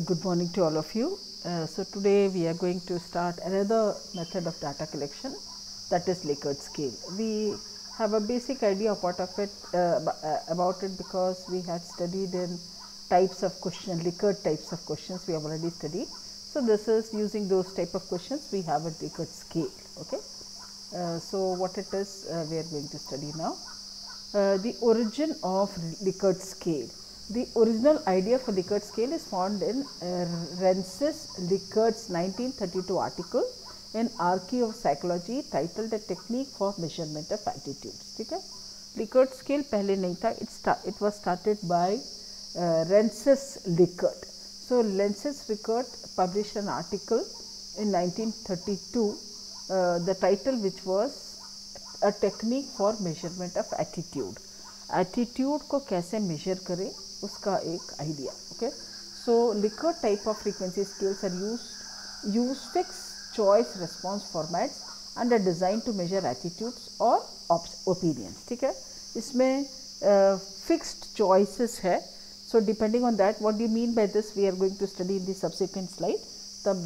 Good morning to all of you. So today we are going to start another method of data collection, that is Likert scale. We have a basic idea of what of it about it because we had studied in types of question, Likert types of questions we have already studied. So this is using those type of questions we have a Likert scale. Okay. So what it is we are going to study now. The origin of Likert scale. The original idea for Likert scale is found in Rensis Likert's 1932 article in Archive of Psychology titled A Technique for Measurement of Attitudes. ठीक है, Likert scale पहले नहीं था, it was started by Rensis Likert. So Rensis Likert published an article in 1932, the title which was A technique for measurement of attitude. Attitude को कैसे measure करें उसका एक idea. Okay. So Likert type of frequency scales are use fixed choice response formats and are designed to measure attitudes or opinions. ठीक है, इसमें fixed choices है. So depending on that, what do you mean by this? We are going to study in the subsequent slide.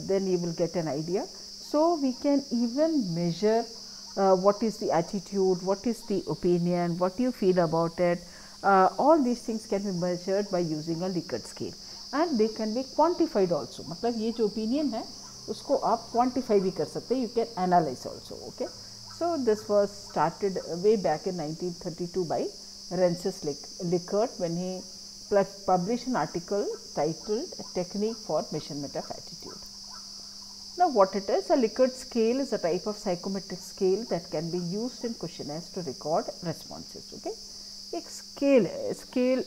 Then you will get an idea. So we can even measure what is the attitude, what is the opinion, what you feel about it. All these things can be measured by using a Likert scale and they can be quantified also. मतलब ये जो opinion है उसको आप quantify भी कर सकते हैं, you can analyze also. Okay. So this was started way back in 1932 by Rensis Likert when he published an article titled A Technique for Measurement of Attitude. Now what it is, a Likert scale is a type of psychometric scale that can be used in questionnaires to record responses. Okay, एक scale है, scale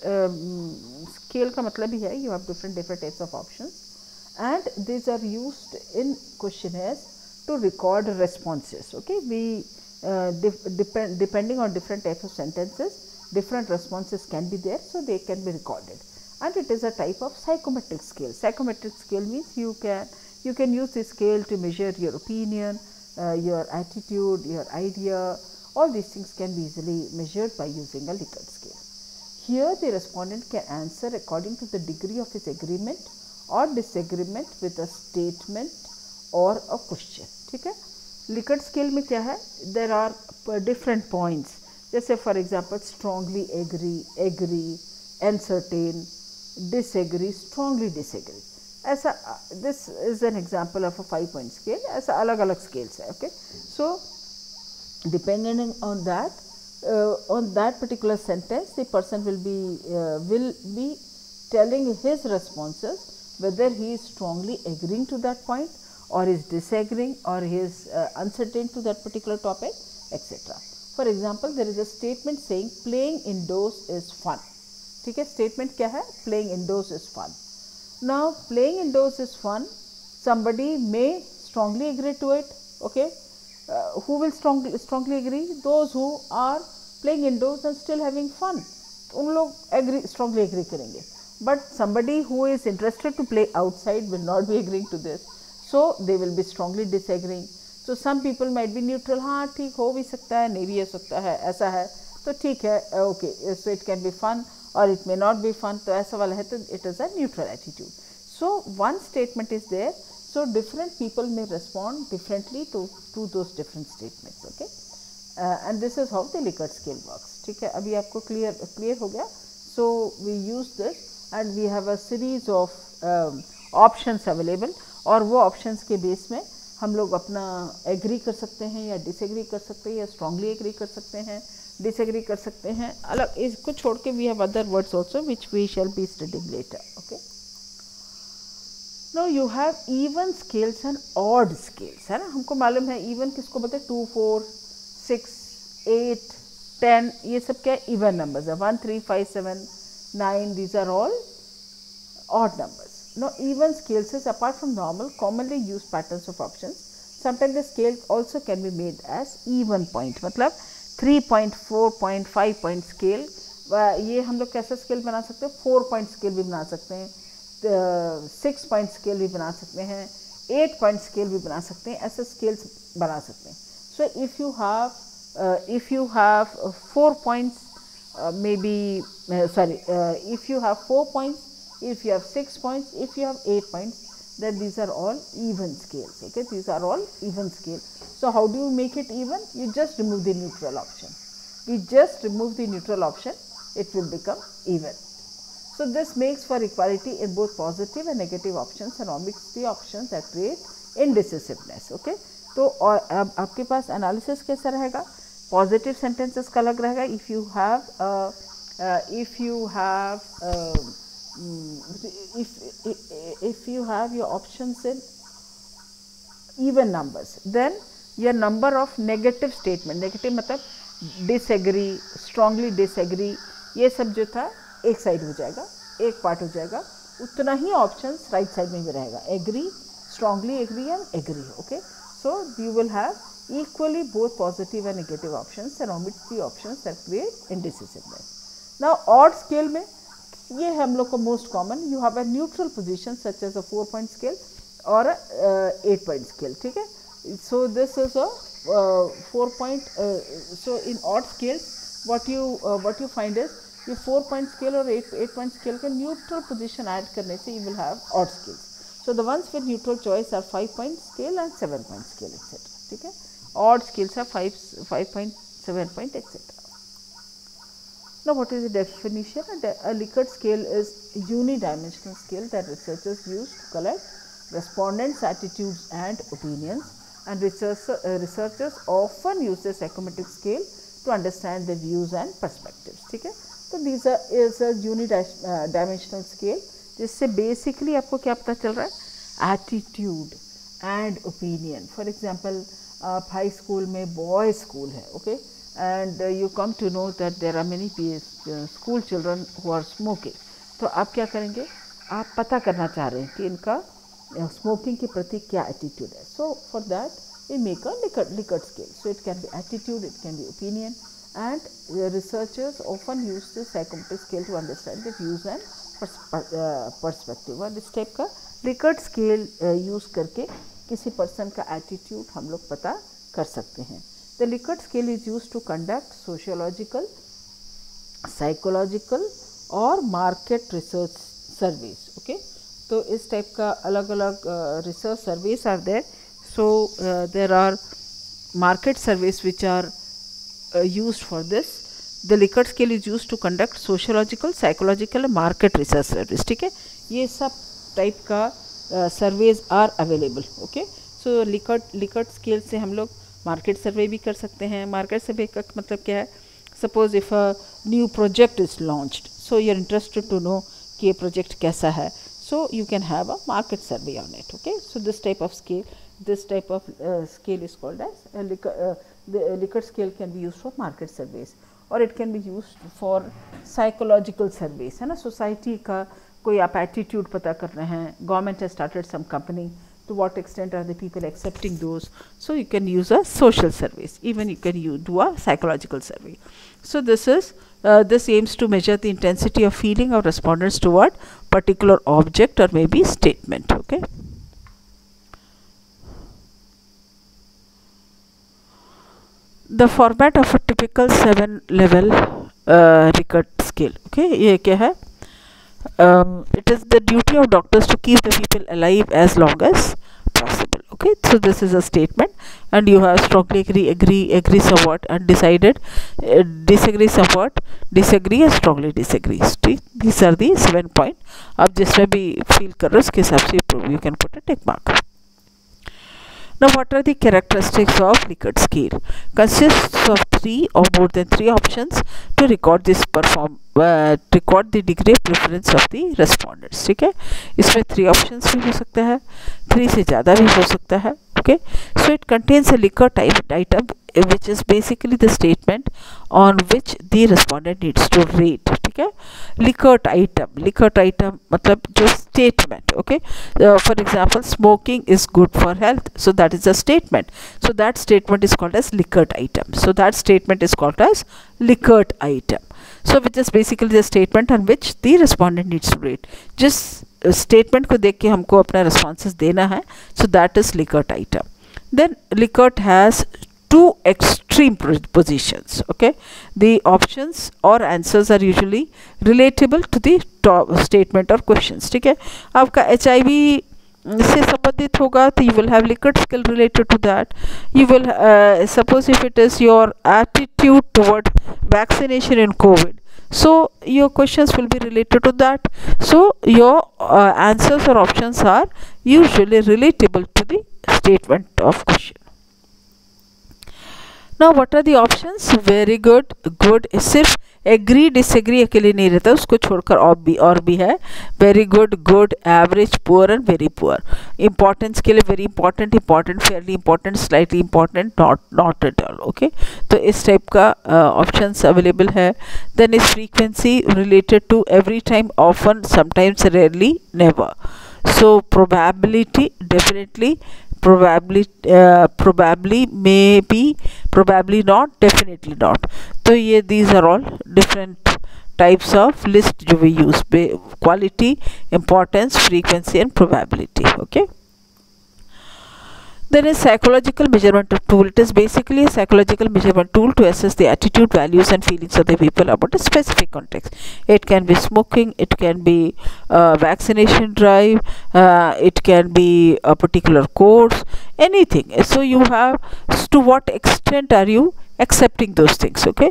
का मतलब ही है you have different types of options and these are used in questionnaires to record responses. Okay, we depending on different types of sentences, different responses can be there, so they can be recorded, and it is a type of psychometric scale. Psychometric scale means you can use this scale to measure your opinion, your attitude, your idea. All these things can be easily measured by using a Likert scale. Here the respondent can answer according to the degree of his agreement or disagreement with a statement or a question. ठीक है, Likert scale में क्या है, there are different points. जैसे for example strongly agree, uncertain, disagree, strongly disagree. ऐसा this is an example of a 5-point scale. ऐसा अलग अलग scales है. Okay, so depending on that particular sentence, the person will be telling his responses whether he is strongly agreeing to that point or is disagreeing or he is uncertain to that particular topic, etc. For example, there is a statement saying playing indoors is fun. ठीक है, statement क्या है, playing indoors is fun. Now playing indoors is fun, somebody may strongly agree to it. Okay, who will strongly agree? Those who are playing indoors and still having fun, उन लोग strongly agree करेंगे. But somebody who is interested to play outside will not be agreeing to this, so they will be strongly disagreeing. So some people might be neutral, हाँ ठीक हो भी सकता है, नहीं भी हो सकता है, ऐसा है तो ठीक है, okay, so it can be fun or it may not be fun, तो ऐसा वाला है तो it is a neutral attitude. So one statement is there, so different people may respond differently to those different statements. Okay, and this is how the Likert scale works. ठीक है, अभी आपको clear हो गया. So we use this and we have a series of options available और वो options के base में हम लोग अपना एग्री कर सकते हैं या डिसएग्री कर सकते हैं या स्ट्रांगली एग्री कर सकते हैं, डिसएग्री कर सकते हैं, अलग इसको छोड़ के we have other words also which we shall be studying later. Okay, now you have even scales and odd scales, है ना. हमको मालूम है इवन किसको बोलते हैं, 2, 4, 6, 8, 10, ये सब क्या है, इवन नंबर्स है. 1, 3, 5, 7, 9, these are all odd numbers. Now even scales is apart from normal commonly used patterns of options. Sometimes the scale also can be made as even point. मतलब 3 point, 4 point, 5 point scale. ये हम लोग कैसा scale बना सकते हैं, 4 point scale भी बना सकते हैं, 6 point scale भी बना सकते हैं, 8 point scale भी बना सकते हैं, ऐसे scales बना सकते हैं. So if you have 4 points, if you have 4 points, if you have 6 points, if you have 8 points, then these are all even scales. Okay, these are all even scale. So how do you make it even? You just remove the neutral option. We just remove the neutral option, it will become even. So this makes for equality in both positive and negative options and omits the options that create indecisiveness. Okay, तो और अब आपके पास analysis कैसा रहेगा? Positive sentences का अलग रहेगा. If you have your options in even numbers, then your number of negative statement, negative मतलब disagree, strongly disagree, ये सब जो था एक साइड हो जाएगा, एक पार्ट हो जाएगा. उतना ही ऑप्शंस राइट साइड में भी रहेगा. Agree, strongly agree and agree. Okay, so you will have equally both positive and negative options and omit the options that create indecisiveness. Now odd scale में ये है हम लोग को most common. You have a neutral position such as a 4-point scale or a 8-point scale. ठीक है. So this is a 4-point. So in odd scales, what you find is ये 4-point scale और 8-point scale का neutral position add करने से you will have odd scales. So the ones with neutral choice are 5-point scale and 7-point scale, etc. ठीक है. Odd scales are 5-point, 7-point, etc. Now what is the definition? A Likert scale is a unidimensional scale that researchers use to collect respondents' attitudes and opinions, and researchers often use the psychometric scale to understand their views and perspectives. ठीक है. तो these is a unidimensional scale जिससे basically आपको क्या पता चल रहा है? Attitude and opinion. For example आप हाई स्कूल में बॉय स्कूल है, okay, and you come to know that there are many school children who are smoking. तो आप क्या करेंगे? आप पता करना चाह रहे हैं कि इनका स्मोकिंग के प्रति क्या एटीट्यूड है. So for that we make a Likert scale. So it can be attitude, it can be opinion, and researchers often use the psychometric scale to understand the views and perspective. और इस type का Likert scale use करके किसी person का attitude हम लोग पता कर सकते हैं. The Likert scale is use to conduct sociological, psychological और मार्केट रिसर्च सर्वेज. ओके, तो इस टाइप का अलग अलग research surveys are there. So there are market surveys which are used for this. The Likert scale is used to conduct sociological, psychological and market research service. ठीक है, ये सब type का surveys are available. Okay, so Likert scale से हम लोग market सर्वे भी कर सकते हैं. मार्केट सर्वे का मतलब क्या है? Suppose if a new project is launched, so you are interested to know कि ये प्रोजेक्ट कैसा है, so you can have a market survey on it. Okay, so this type of scale is called as the Likert scale can be used for market surveys, or it can be used for psychological surveys. है ना, society का कोई आप attitude पता कर रहे हैं. Government has started some company, to what extent are the people accepting those? So you can use a social surveys, even you can do a psychological survey. So this aims to measure the intensity of feeling of respondents toward particular object or maybe statement. Okay. The format of a typical 7-level Likert scale. Okay, ये क्या है? It is the duty of doctors to keep the people alive as long as possible. Okay, so this is a statement, and you have strongly agree somewhat, undecided, disagree somewhat, disagree and strongly disagree. These are the 7 points. आप जिसमें भी feel कर रहे हो उसके हिसाब से you can put a tick mark. Now what are the characteristics of Likert scale? Consists of 3 or more than 3 options to record record the degree of preference of the respondents. ठीक है, इसमें 3 options भी हो सकता है, 3 से ज़्यादा भी हो सकता है. Okay, so it contains a Likert item which is basically the statement on which the respondent needs to rate. ठीक है, Likert item मतलब जो statement. Okay, for example, smoking is good for health, so that is a statement. So that statement is called as Likert item. So that statement is called as Likert item. So which is basically the statement on which the respondent needs to rate. जिस statement को देख के हमको अपना responses देना है, so that is Likert item. Then Likert has two extreme positions. Okay, the options or answers are usually relatable to the top statement or questions. ठीक है, आपका HIV से संबंधित होगा तो you will have Likert skill related to that. You will suppose if it is your attitude toward vaccination in COVID, so your questions will be related to that. So your answers or options are usually relatable to the statement of question. Now what are the options? Very good, good, सिर्फ agree disagree अकेले नहीं रहता, उसको छोड़कर और भी है. Very good, good, average, poor and very poor. Importance के लिए very important, important, fairly important, slightly important, not at all. Okay, तो इस टाइप का ऑप्शंस अवेलेबल है. Then is frequency related to every time, often, sometimes, rarely, never. So probability definitely, probably, maybe, probably not, definitely not. तो ये these are all different types of list जो we use, quality, importance, frequency and probability. Okay. Then is psychological measurement tool. It is basically a psychological measurement tool to assess the attitude, values and feelings of the people about a specific context. It can be smoking, it can be vaccination drive, it can be a particular course, anything. So you have, to what extent are you accepting those things. Okay,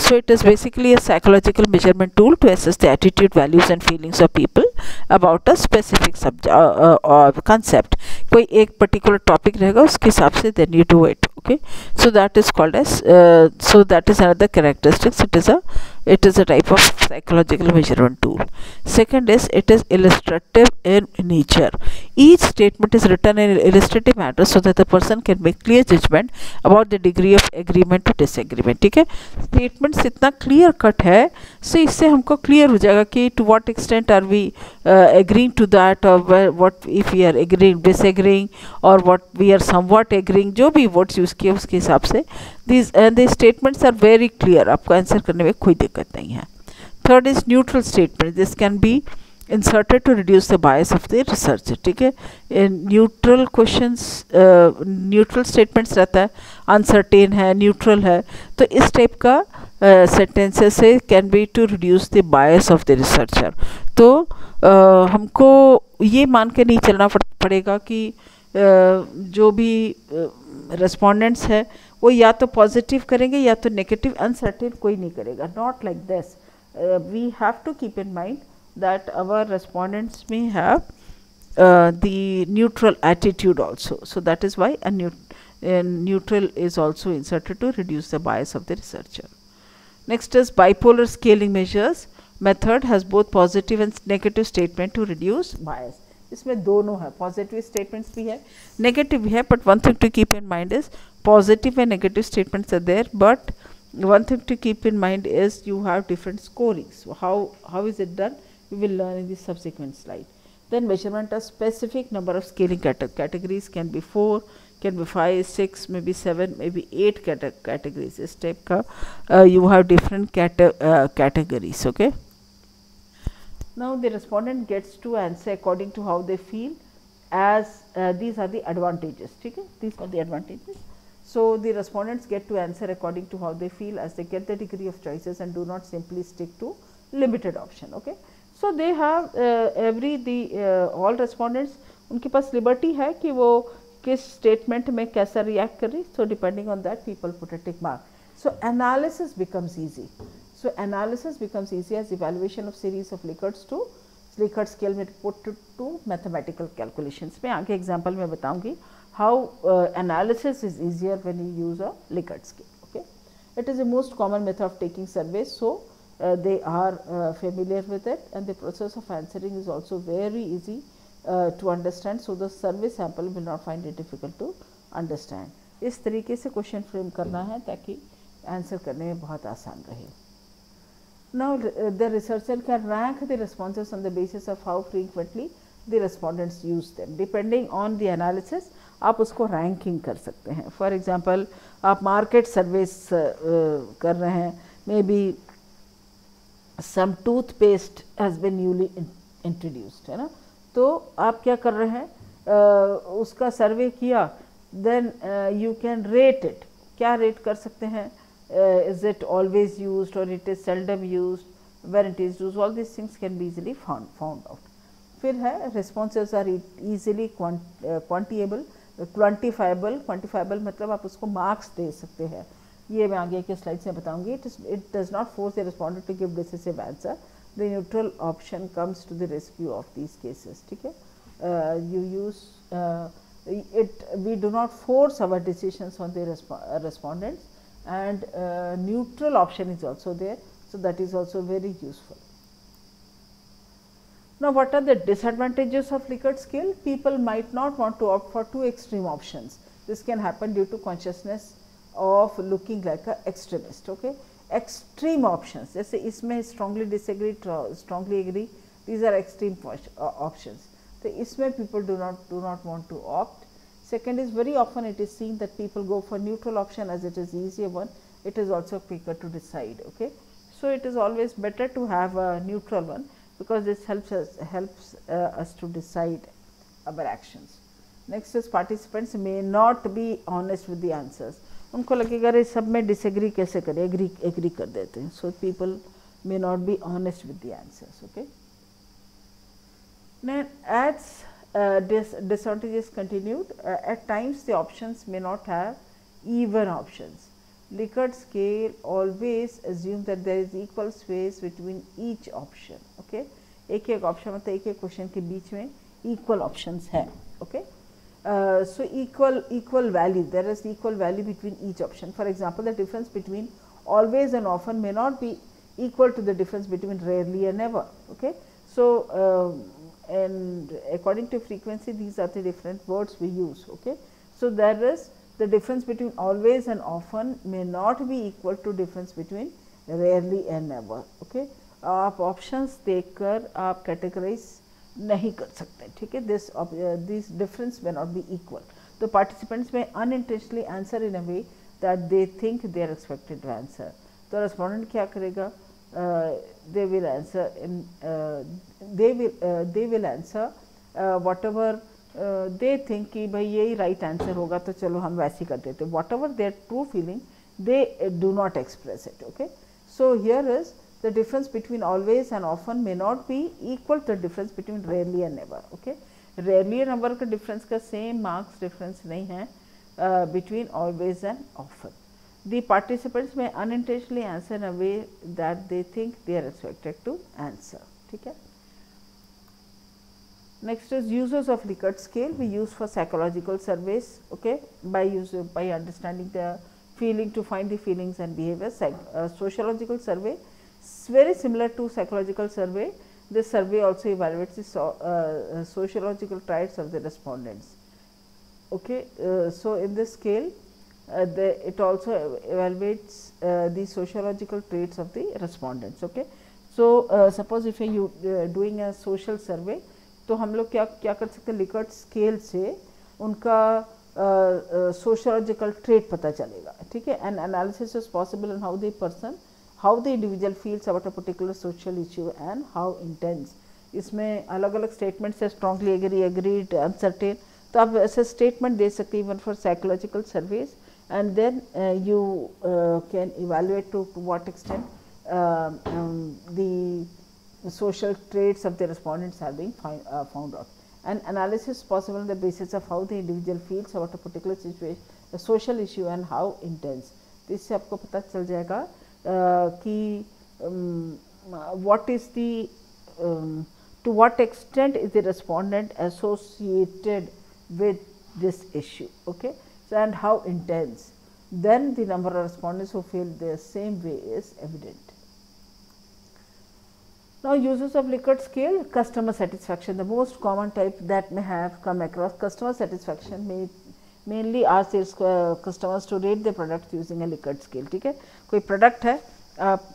so it is basically a psychological measurement tool to assess the attitude, values and feelings of people about a specific subject concept. कोई एक particular topic रहेगा उसके हिसाब से then you do it. Okay, so that is called as so that is another characteristics. It is a type of psychological measurement tool. Second is, it is illustrative in nature. Each statement is written in illustrative manner so that the person can make clear judgment about the degree of agreement to disagreement. ठीक है, statements इतना clear cut है, so इससे हमको clear हो जाएगा कि to what extent are we agreeing to that, or what if we are agreeing, disagreeing, or what we are somewhat agreeing. जो भी words use किए उसके हिसाब से these statements are very clear. आपको आंसर करने में कोई दिक्कत नहीं है. Third is neutral statement. This can be inserted to reduce the bias of the researcher. ठीक है, in neutral questions, neutral statements रहता है, uncertain है, neutral है, तो इस टाइप का sentences से can be to reduce the bias of the researcher. तो हमको ये मान के नहीं चलना पड़ेगा कि जो भी respondents है वो या तो पॉजिटिव करेंगे या तो नेगेटिव, अनसर्टेन कोई नहीं करेगा. Not like this. We have to keep in mind that our respondents may have the neutral attitude also. So that is why neutral is also inserted to reduce the bias of the researcher. Next is bipolar scaling measures. Method has both positive and negative statement to reduce bias. इसमें दोनों है, positive statements भी है, negative भी है, but one thing to keep in mind is positive and negative statements are there, but one thing to keep in mind is you have different scoring. So how is it done, we will learn in the subsequent slide. Then measurement of specific number of scaling categories can be 4, can be 5, 6, maybe 7, maybe 8 categories. This type ka you have different categories. Okay, now the respondent gets to answer according to how they feel, as these are the advantages. Okay, these are the advantages. So the respondents get to answer according to how they feel as they get the degree of choices and do not simply stick to limited option. Okay, so they have all respondents, उनके पास liberty है कि वो किस statement में कैसा react करें. So depending on that people put a tick mark. So analysis becomes easy. So analysis becomes easy as evaluation of series of Likert's to Likert scale में put to mathematical calculations. मैं आगे example में बताऊंगी how analysis is easier when you use a Likert scale. Okay, it is the most common method of taking surveys, so they are familiar with it, and the process of answering is also very easy to understand, so the survey sample will not find it difficult to understand. इस तरीके से question frame करना है ताकि answer करने में बहुत आसान रहे. Now the researcher can rank the responses on the basis of how frequently the respondents use them. Depending on the analysis आप उसको रैंकिंग कर सकते हैं. फॉर एग्जांपल आप मार्केट सर्वेस कर रहे हैं, maybe some toothpaste has been newly introduced, है ना, तो आप क्या कर रहे हैं, उसका सर्वे किया, then you can rate it क्या रेट कर सकते हैं, इज इट ऑलवेज यूज्ड और it is seldom used, when it is used, all this things can be easily found out. फिर है responses are easily quantifiable, quantifiable मतलब आप उसको मार्क्स दे सकते हैं, ये मैं आगे के स्लाइड्स में बताऊंगी। It does not force the respondent to give decisive answer, the neutral option comes to the rescue of these cases, ठीक है। You use it, we do not force our decisions on the respondents, and neutral option is also there, so that is also very useful. Now, what are the disadvantages of Likert scale? People might not want to opt for two extreme options. This can happen due to consciousness of looking like an extremist. Okay, extreme options, जैसे इसमें strongly disagree, strongly agree, these are extreme options. So इसमें people do not want to opt. Second is, very often it is seen that people go for neutral option as it is easier one. It is also quicker to decide. Okay, so it is always better to have a neutral one, because this helps us to decide our actions. Next is, participants may not be honest with the answers. उनको लगेगा अरे सब में disagree कैसे करें, agree कर देते हैं. So people may not be honest with the answers. Okay. Now, as disadvantages continued, at times the options may not have even options. Likert scale always assumes that there is equal space between each option. Okay, एक एक option मतलब एक एक question के बीच में equal options है. Okay, so equal value, there is equal value between each option. For example, the difference between always and often may not be equal to the difference between rarely and never. Okay, so and according to frequency, these are the different words we use. Okay, so there is the difference between always and often may not be equal to difference between rarely and never. Okay, आप options देखकर आप categorize नहीं कर सकते, ठीक है. This difference may not be equal. The participants may unintentionally answer in a way that they think they are expected to answer. तो respondent क्या करेगा? They will answer in they will answer whatever they think कि भाई यही right answer होगा तो चलो हम वैसे कर देते. Whatever their true feeling, they do not express it. Okay, so here is the difference between always and often may not be equal to the difference between rarely and never. Okay, rarely and never का difference का same marks difference नहीं है between always and often. The participants may unintentionally answer in a way that they think they are expected to answer. ठीक है. Next is uses of Likert scale. We use for psychological surveys. Okay, by understanding the feeling to find the feelings and behaviors. Sociological survey, very similar to psychological survey. This survey also evaluates the sociological traits of the respondents. Okay, so in this scale, it also evaluates the sociological traits of the respondents. Okay, so suppose if you doing a social survey, तो हम लोग क्या कर सकते हैं, Likert scale से उनका sociological trait पता चलेगा. ठीक है, and analysis is possible on how the individual feels about a particular social issue and how intense. इसमें अलग अलग स्टेटमेंट्स है, स्ट्रांगली एग्री, एग्रीड, अनसर्टेन. तो आप ऐसे स्टेटमेंट दे सकते हैं even for psychological surveys, and then you can evaluate to what extent the social traits of the respondents are being found out. And analysis is possible on the basis of how the individual feels about a particular situation, a social issue, and how intense. तो इससे आपको पता चल जाएगा कि what is the to what extent is the respondent associated with this issue. Okay, so and how intense. Then the number of respondents who feel the same way is evident. Now, uses of Likert scale, customer satisfaction, the most common type that may have come across. Customer satisfaction may mainly ask its customers to rate the product using a Likert scale. ठीक है, कोई product है, आप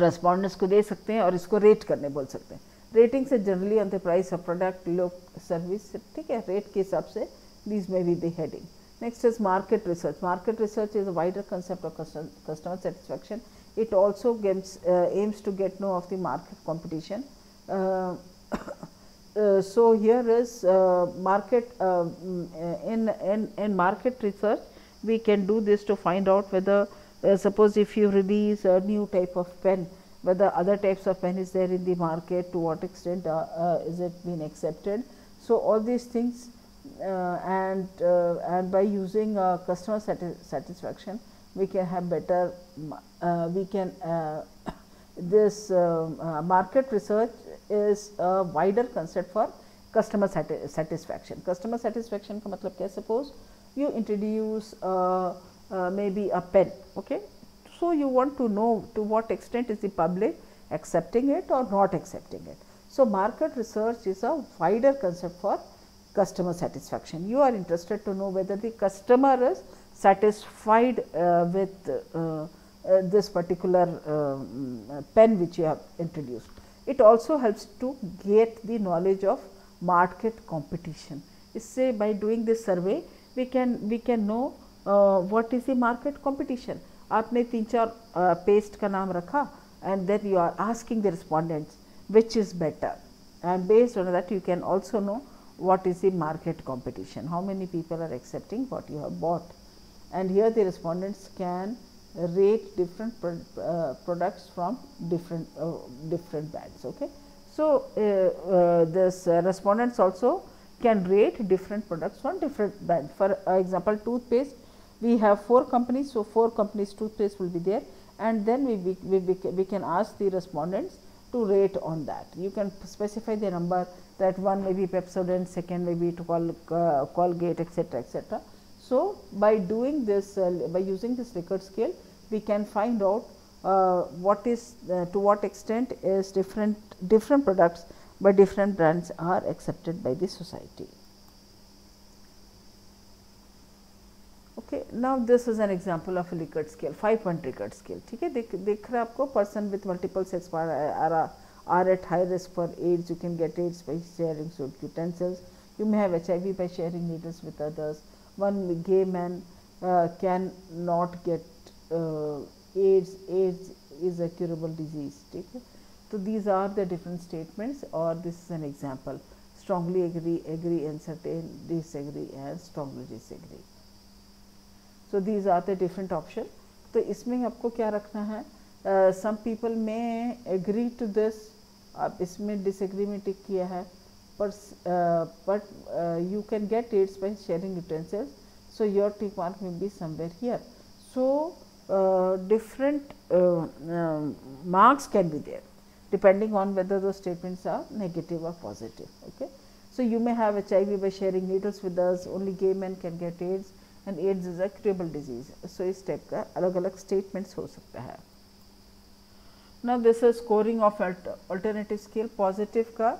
respondents को दे सकते हैं और इसको rate करने बोल सकते हैं. Rating से generally on the price of product, look, service, ठीक है, rate के हिसाब से these may be the heading. Next is market research. Market research is a wider concept of customer satisfaction. It also aims to get know of the market competition. So here is market in market research, we can do this to find out whether suppose if you release a new type of pen, whether other types of pen is there in the market, to what extent is it being accepted. So, all these things and by using customer satisfaction, we can have better we can this market research is a wider concept for customer satisfaction. Customer satisfaction का मतलब क्या? Suppose you introduce maybe a pen, okay. So, you want to know to what extent is the public accepting it or not accepting it. So, market research is a wider concept for customer satisfaction. You are interested to know whether the customer is satisfied with this particular pen which you have introduced. It also helps to get the knowledge of market competition. इससे by doing this survey we can know what is the market competition. आपने 3-4 paste का नाम रखा and then you are asking the respondents which is better, and based on that you can also know what is the market competition, how many people are accepting what you have bought. And here the respondents can rate different products from different brands, okay. So, this respondents also can rate different products from different brands. For example, toothpaste, we have 4 companies, so 4 companies toothpaste will be there, and then we can ask the respondents to rate on that. You can specify the number, that one may be Pepsodent, second may be to Colgate, etc., etc. So, by doing this by using this Likert scale, we can find out what is to what extent is different products by different brands are accepted by the society. Okay, now this is an example of a Likert scale, 5-point Likert scale. ठीक है, देख रहे आपको, person with multiple sex are at high risk for AIDS. You can get AIDS by sharing soap utensils. You may have HIV by sharing needles with others. One gay man can not get AIDS. AIDS is a curable disease. ठीक है, so these are the different statements, or this is an example: strongly agree, uncertain, disagree, and strongly disagree. So these are the different options. तो इसमें आपको क्या रखना है? Some people may agree to this. आप इसमें disagree में टिक किया है, but you can get AIDS by sharing utensils. So your tick mark may be somewhere here. So different marks can be there depending on whether those statements are negative or positive. Okay. So you may have HIV by sharing needles with us. Only gay men can get AIDS, and AIDS is a curable disease. So इस type का अलग-अलग statements हो सकता है. Now this is scoring of alternative scale. Positive का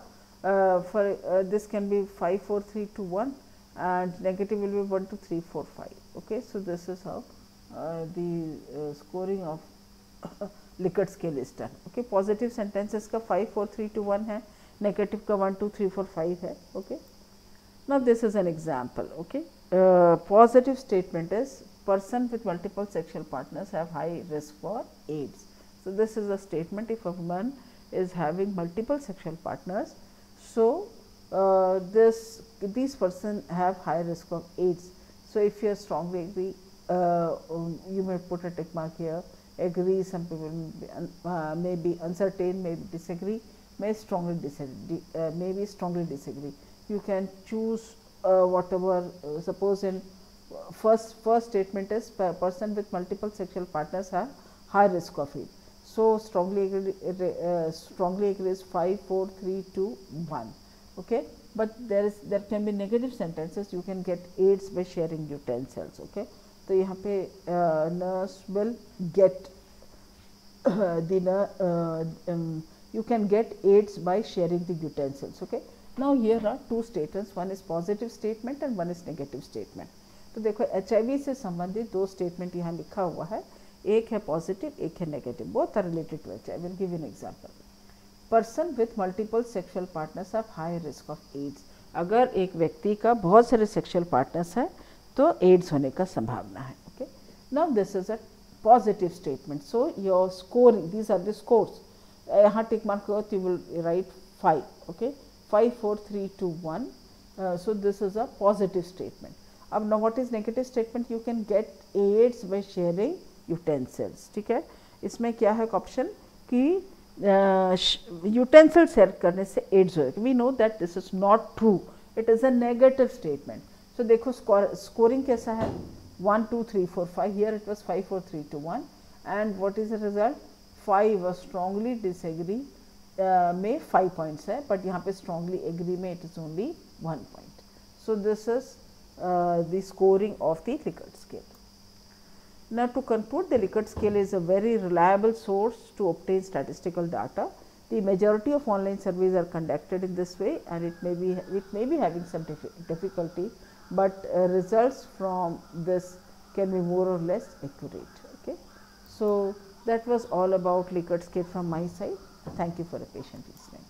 for this can be 5, 4, 3, 2, 1, and negative will be 1, 2, 3, 4, 5. Okay, so this is how the scoring of Likert scale is done. Okay, positive sentences का 5, 4, 3, 2, 1 है, negative का 1, 2, 3, 4, 5 है. Okay. Now this is an example. Okay, positive statement is person with multiple sexual partners have high risk for AIDS. So this is a statement: if a woman is having multiple sexual partners, so these person have high risk of AIDS. So if you strongly agree, you may put a tick mark here. Agree, some people may be uncertain, may disagree, may strongly disagree, maybe strongly disagree. You can choose whatever. Suppose in first statement is person with multiple sexual partners have high risk of it. So strongly agree is 5, 4, 3, 2, 1. Okay, but there can be negative sentences. You can get AIDS by sharing utensils. Okay, तो यहाँ पे nurse will get you can get AIDS by sharing the utensils. Okay, now here are 2 statements. One is positive statement and one is negative statement. तो देखो HIV से संबंधित 2 statement यहाँ लिखा हुआ है. एक है पॉजिटिव, एक है negative. Both are related to HIV. I will give an example. Person with multiple sexual partners have high risk of AIDS. अगर एक व्यक्ति का बहुत सारे सेक्सुअल पार्टनर्स है तो एड्स होने का संभावना है. Okay, now this is a positive statement. So your scoring, these are the scores. यहाँ टिक मार्क करो, you will write 5. Okay, 5, 4, 3, 2, 1. So this is a positive statement. अब now what is negative statement? You can get AIDS by sharing utensils. ठीक है, इसमें क्या है option कि utensil share करने से एड्स होएगा. We know that this is not true, it is a negative statement. So देखो स्कोरिंग कैसा है 1 2 3 4 5. Here it was 5 4 3 2 1 and what is the result? 5 was strongly disagree में 5 पॉइंट्स है, बट यहाँ पे स्ट्रांगली एग्री में it is only 1 point. So this is the scoring of the Likert scale. Now, to conclude, the Likert scale is a very reliable source to obtain statistical data. The majority of online surveys are conducted in this way, and it may be having some difficulty, but results from this can be more or less accurate. Okay. So, that was all about Likert scale from my side. Thank you for a patient listening.